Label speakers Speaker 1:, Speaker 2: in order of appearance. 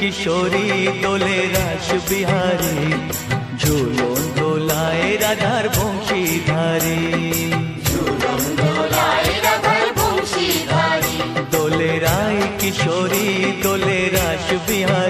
Speaker 1: কিশোরী দোলে রাস বিহারী, ঝুলন দোলায় রাধার বংশীধারী। দোলে রায় কিশোরী দোলে রাস বিহারী,